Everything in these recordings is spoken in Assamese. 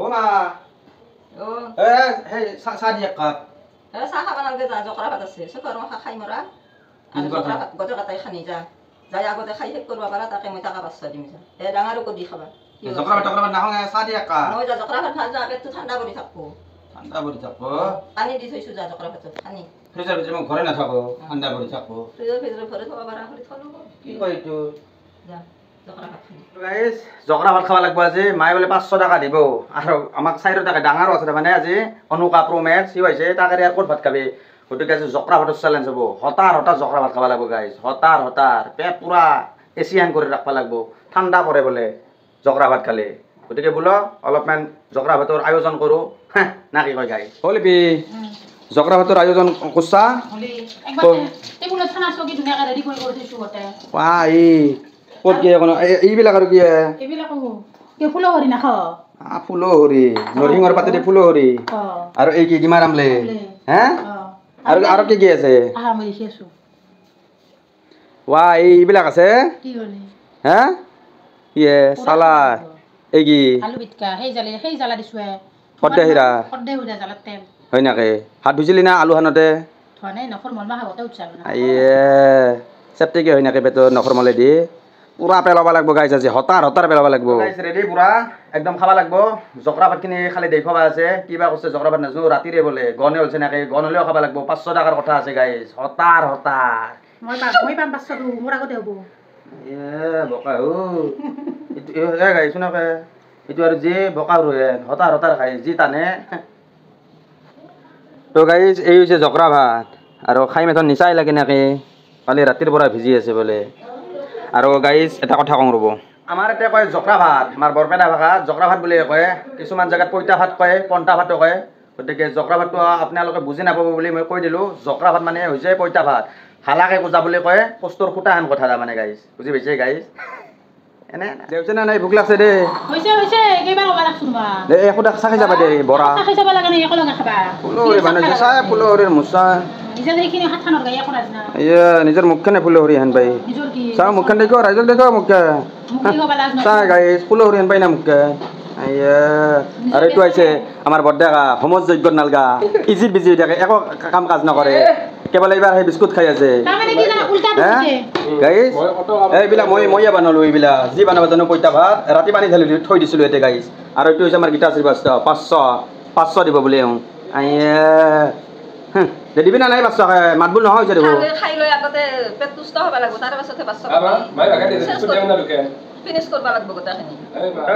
ও মা ও হে চাহ দিয়ে কাপ চাহ খাব নালাগে যা জকৰা ভাত আছে চকৰা খাই মৰা আৰু জকৰা ভাত গোটেই কাটাই খানি যা যাই আগতে খাই শেষ কৰিব পাৰা তাকে মই টাকা 500 দিম যা ডাঙৰকো দি খাবা জকৰা ভাত নাখাওঁ চাহ দিয়ে কাপ মই যা জকৰা ভাত খাই যা পেটটো ঠাণ্ডা কৰি থাকবো ঠাণ্ডা কৰি থাকব পানী দি থৈছো যা জকৰা ভাতত পানী ফ্ৰিজৰ ভিতৰত মই ঘৰে নাথাকো ঠাণ্ডা কৰি থাকব ফ্ৰিজৰ ভৰি থব পাৰা কৰি থলো কি কয় এইটো যা জকৰা ভাত খাই গাইজ জকৰা ভাত খাব লাগিব আজি মায়ে বোলে 500 টাকা দিব আৰু আমাক 4 টাকা ডাঙৰো আছে মানে আজি অনুকা প্ৰমেট সি হৈছে তাকে আৰু ক'ত ভাত খাবি গতিকে আজি জকৰা ভাতৰ চেলেঞ্জ হ'ব হতাৰ জকৰা ভাত খাব লাগিব গাইজ হতাৰ পেট পুৰা এচিয়ান কৰি ৰাখবা লাগিব ঠাণ্ডা পৰে বোলে জকৰা ভাত খালে গতিকে বোলো অলপমান জকৰা ভাতৰ আয়োজন কৰোঁ না কি কয় গাইজ হলিপি জকৰা ভাতৰ আয়োজন কৰছা ক'ত কি এইবিলাক আৰু কি ফুলহৰি নাখাওঁ ফুলহৰি নৰসিংহৰ পাতেদি ফুলহৰি আৰু এই কি ডিমাৰ আমলেট হে আৰু কি কি আছে এইবিলাক আছে হে কি চালাড এই কি সদ্যহীৰা হয় নেকি হাত ধুইছিলি না আলু খানতে চেপ্টিকি হয় নেকি পেটত নখৰমলে দি পুৰা পেলাব লাগিব গাইছ আজি হতাৰ পেলাব লাগিব ৰেডি পুৰা একদম খাব লাগিব জকৰা ভাতখিনি খালি দেখুৱাবা আছে কিবা কৈছে জকৰা ভাত নাজানো ৰাতিৰে বোলে গনে হৈছে নেকি গন হ'লেও খাব লাগিব 500 টাকাৰ কথা আছে গাইছ হতাৰ বকা গাইছ নাকে এইটো আৰু যি বকা ৰোৱে হতাৰ খাই যি টানে তো গাইছ এই হৈছে জকৰা ভাত আৰু খাই মেথন নিচাই লাগে নেকি কালি ৰাতিৰ পৰা ভিজি আছে বোলে আৰু গাইজ এটা কথা কওঁ ৰ'ব আমাৰ এতিয়া কয় জকৰা ভাত আমাৰ বৰপেটা ভাষাত জকৰা ভাত বুলি কয় কিছুমান জেগাত পইতা ভাত কয় পন্তা ভাতো কয় গতিকে জকৰা ভাতটো আপোনালোকে বুজি নাপাব বুলি মই কৈ দিলোঁ জকৰা ভাত মানে হৈছে পইতা ভাত হালাকে কোজা বুলি কয় কষ্টৰ খুটাহান কথা তাৰমানে গাইজ বুজি পাইছে গাইজ এনে দেউছে না নাই ভোক লাগছে দে চাই যাবা দে বৰা ফুলহৰি মানে চাই ফুলহৰিৰ মোচা নিজৰ মুখখনে ফুলহৰি হেন পাই চাওঁ মুখখন দেখো ৰাইজক দেখো মুখে চাই গাইছ ফুলহৰি হেন পাই না মুখে আৰু এইটো আহিছে আমাৰ বৰডেকা হোমত যজ্ঞ নালগা ইজিত বিজি হৈ থাকে একো কাম কাজ নকৰে কেৱল এইবাৰ সেই বিস্কুট খাই আছে গাইছ এইবিলাক মইয়ে বনালোঁ এইবিলাক যি বনাব জানো পইতা ভাত ৰাতি পানী ঢালি থৈ দিছিলোঁ ইয়াতে গাইছ আৰু এইটো হৈছে আমাৰ গীতা শ্ৰীবাস্তৱ 500 দিব বুলি দিবি না নাই 500 মাত বোল নহয় হৈছে দেখোন খাই লৈ আগতে পেট পুষ্ট হ'ব লাগিব তাৰ পাছতহে 500 ফিনিশ কৰবা লাগব গোটাখিনি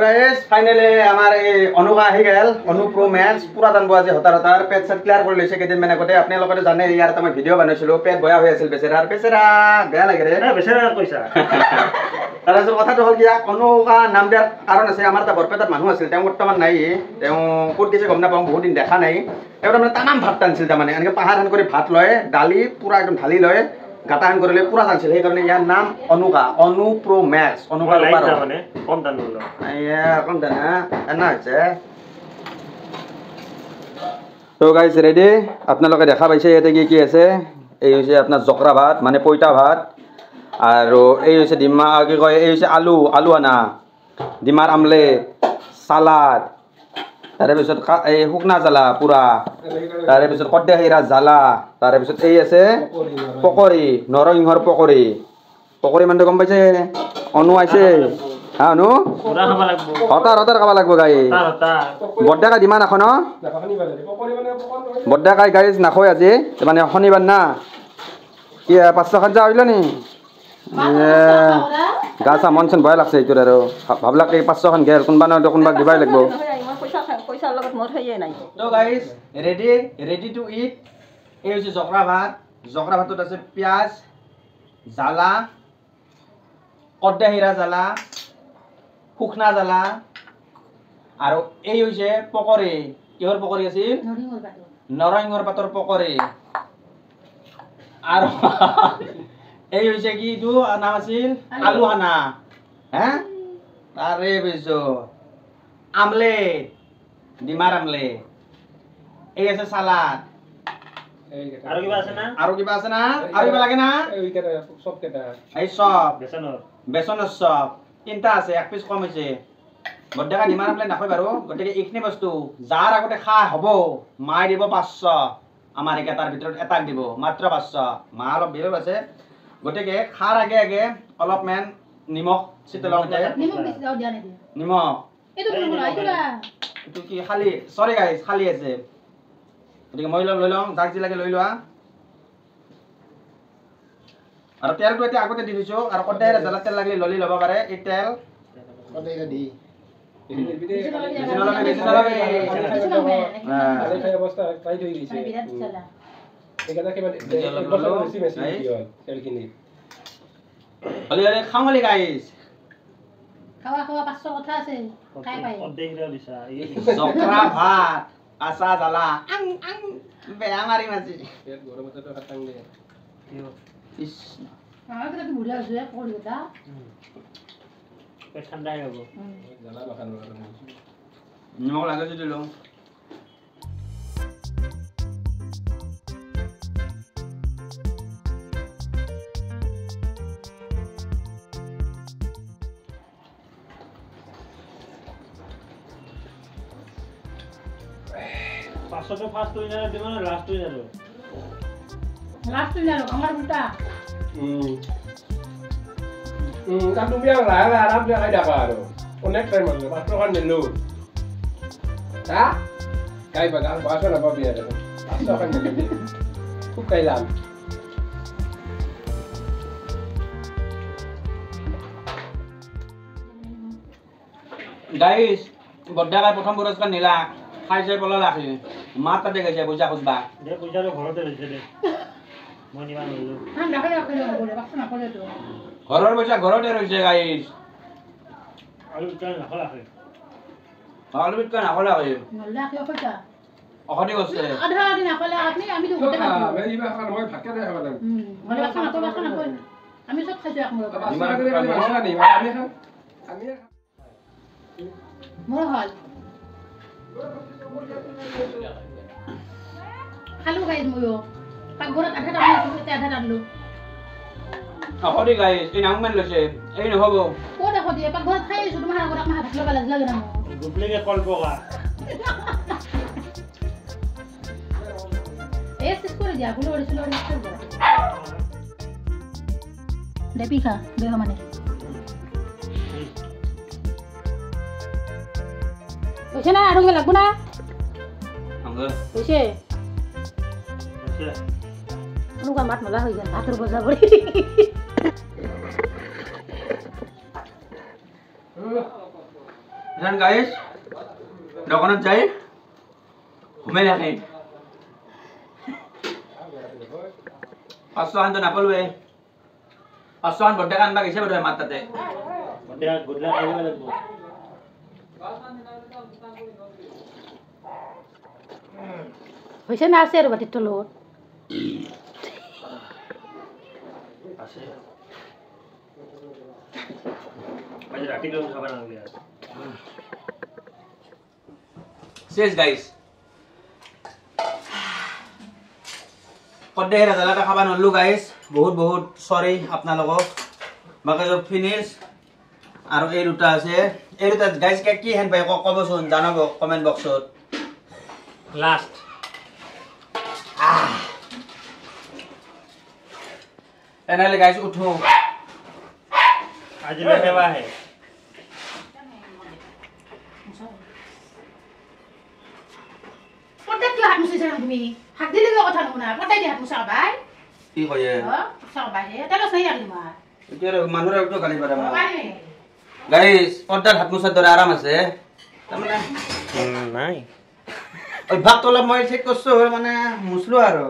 গাইস ফাইনালি আমাৰ এই অনুকা আহি গেল অনু প্ৰো ম্যাক্স পুৰা জানব আজি হতাৰ পেট সেট ক্লিয়াৰ কৰি লৈছে কেদিন মানে গতে আপুনি লগতে জানে ইয়াৰ এটা মই ভিডিও বনাইছিলো পেট বয়া হৈ আছিল বেচেৰাৰ বেয়া লাগে ৰে বেচেৰা কৈছা তাৰপিছত কথাটো হ'ল কি অনুকা নাম দিয়াৰ কাৰণ আছে আমাৰ এটা বৰপেটাত মানুহ আছিল তেওঁ বৰ্তমান নাই তেওঁ ক'ত গৈছে গম নাপাওঁ বহুত দিন দেখা নাই তেওঁ তাৰমানে তামাম ভাত টানছিল তাৰমানে এনেকৈ পাহাৰ হেন কৰি ভাত লয় দালি পুৰা একদম ঢালি লয় গাটা হেন কৰিলে পুৰা টানছিল সেইকাৰণে ইয়াৰ নাম অনুকা অনু প্ৰো ম্যাক্স অনুকা মানে কম দান হলো কম দান এনা হৈছে তো গাইজ ৰেডি আপোনালোকে দেখা পাইছে ইয়াতে কি কি আছে এই হৈছে আপোনাৰ জকৰা ভাত মানে পইতা ভাত আৰু এই হৈছে ডিমা কি কয় এই হৈছে আলু আনা ডিমাৰ আমলেট চালাড তাৰেপিছত এই শুকনা জ্বালা পুৰা তাৰেপিছত কদ্যাহীৰা জ্বালা তাৰেপিছত এই আছে পকৰি নৰসিংহৰ পকৰি মানে গম পাইছে অনু আহিছে হা অনু হতাৰ খাব লাগিব গাই বৰডেকা ডিমা নাখ ন বৰডেকাই গাইজ নাখয় আজি মানে শনিবাৰ না কি 500 খান যা হইল নি গা চা মন চন ভয় লাগছে এইটোৰ আৰু ভাবলাক এই 500 খান গেল কোনোবা দিবাই লাগিব পইচাৰ লগত মোৰ হেয়ে নাই তো গাইস ৰেডি টু ইট এই হৈছে জকৰা ভাতত আছে পিয়াজ জ্বালা কদ্যাহীৰা জ্বালা শুকনা জ্বালা আৰু এই হৈছে পকৰি কিহৰ পকৰি আছিল নৰসিংহৰ পাতৰ পকৰি আৰু এই হৈছে কি এইটো নাম আছিল আলু হানা হে তাৰে পিছত আমলেট ডিমাৰ আমলেট এই আছে সালাড আৰু কিবা আছে না আৰু কিবা লাগে না এই সব বেচনৰ চপ তিনটা আছে এক পিস কম হৈছে বৰ্ডেকা নিমাৰ প্লেন নাখায় বাৰু গতিকে এইখিনি বস্তু যাৰ আগতে খা হ'ব মাই দিব 500 আমাৰ একেটাৰ ভিতৰত এটাক দিব মাত্ৰ 500 মা অলপ বিৰল আছে গতিকে খাৰ আগে আগে অলপমান নিমখ চিতলতে নিমখ এইটো কি খালি সৰি গাইছ খালি আছে গতিকে মই লৈ লওঁ যাক যি লাগে লৈ লোৱা আৰু তেলটো এতিয়া আগতে দি দিছো আৰু কডাইৰে জ্বলা তেল লাগিলে ললি ল'ব পাৰে এই তেল কডাইৰে দি খাঙলি গাইছ খাওয়া 500 কথা আছে খাই পাই জকৰা ভাত আচা জ্বালা আং আং বেয়া মাৰি মাছি পেট গৰমতে তো খাটাং দে ইস তো বুঢ়া আছে পড়ি দা পেট ঠান্ডাই হ'ব জ্বালা বাখান নিমখ লাগে যদি লওঁ পাঁচশো ফার্স্ট উইনার দিব না লাস্ট উইনার আমার উল্টা kan tu biang lah Arab dia ada baru connect time mas pastor kan dulu ha kai bagal bahasa apa biar pastor kan dulu খুব কাইলাম গাইস বড়দাকাই প্রথম পুরস্কার নিলা খাইছে পলা লাখি মা তাতে গেছে পয়সা খুঁজবা দে পয়সাটো ঘৰতে লৈছে দে মই নিবা নলো ঠান্ডা কৰে বলে বাক্স না কৰে তো ঘৰৰ পয়সা ঘৰতে ৰৈছে গাইস আৰু কেন নাখলা হয় আলু বিট কেন নাখলা হয় নল্লা কি কইতা অখনি করছে আধা দিন নাখলা আপনি আমি তো গোটে খাবো এইবা খান মই ভাতকে দে খাব লাগে মানে বাক্স না কই আমি সব খাইছো এক মোর মশলা নেই আমি মোর হল খালো গাইজ ময়ো পাকঘৰত আধা টানি আছো আধা টানলো অখনি গাইস এই নামমান লৈছে এই নহব ক'ত দেখো দিয়ে পাকঘৰত খাই আছো তোমাৰ আগত আমাৰ ভাত লগা লাগে না ডুপ্লিকেট কল পকা এই চেছ কৰি দিয়া ভুল কৰিছিল দেবি খা দেহ মানে হৈছে না আৰু লাগব না হৈছে অনুকা মাত নলা হৈ যায় ভাতৰ বজা কৰি জান গাইস দোকানত যাই ঘুমাই ৰাখে 500 আন তো নাপালোৱে 500 আন বড়দাকা আনবা গৈছে বড় মাত তাতে বড়দাকা গুডলা খাইব লাগিব হৈছে না আছে আৰু বাটিৰ তলত আছে আজি ৰাতি লৈ খাব নালাগে শেষ গাইস কডে হেৰা জালাটা খাবা নলু গাইস বহুত বহুত সৰি আপোনালোকক বাকি সব ফিনিশ আৰু এই দুটা আছে এই দুটা গাইস কি হেন পাই কবচোন জানাব কমেন্ট বক্সত লাস্ট এনেলে গাইস উঠো আজি লৈ দেবা হে পটে কি হাত মুছিছ তুমি হাত দিলে কথা নুনা পটে দি হাত মুছা বাই কি কয়ে সব বাই তেল সহি আলি মার এতিয়াৰ মানুহৰ একটু গালি পাৰা গাইস পৰ্দাৰ হাত মুছাৰ দৰে আৰাম আছে তাৰমানে নাই অভ্যাস তো অলপ মই ঠিক কৰিছো মানে মুছলো আৰু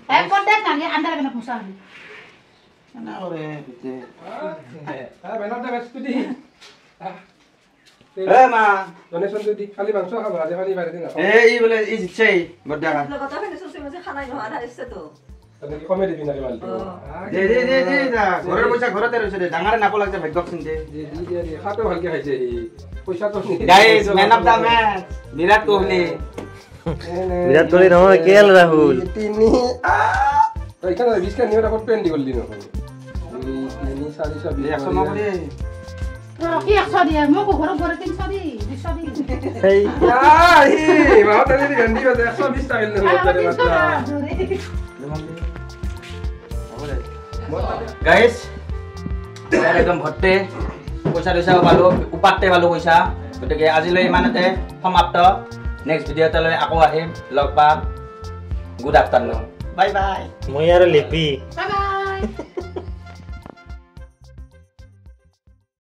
এই পটে নালি আন্দাৰ কেনে মুছা হলি না ওরে বিতে বেনাটা বেস্তুদি এ মা ডোনেশন দি খালি মাংস খাব আজি খালি বাইরে দিন এই বলে এই জিতছেই বড়দাকা কথা ফেলে সুসে মজে খানাই নহয় আধা ইচ্ছে তো তুমি কি কমে দিবি না মাল দে ঘৰৰ পইচা ঘৰতে ৰৈছে দে ডাঙাৰে নাপ লাগছে ভাগ্যক চিন্তে দি খাটো ভালকে খাইছে পইচা তো guys man of the match Virat Kohli Virat Kohli নহয় কেএল রাহুল তিনি এখানে 20 টা নিয়ে রাখো পেন্ডি করলি না তিনি 420 100 নকরে কি 100 দিয়া মোক ঘৰৰ ঘৰে 300 দি 200 দি সেই মাহত যদি গন্ডি বাজে 120 টাকা দিলে গাইজ একদম ভৰ্তি পইচা টইচাও পালোঁ উপাতে পালোঁ পইচা গতিকে আজিলৈ ইমানতে সমাপ্ত নেক্সট ভিডিঅ'তে লৈ আকৌ আহিম লগ পাম গুড আফটাৰনুন বাই বাই মই আৰু লিপি বাই বাই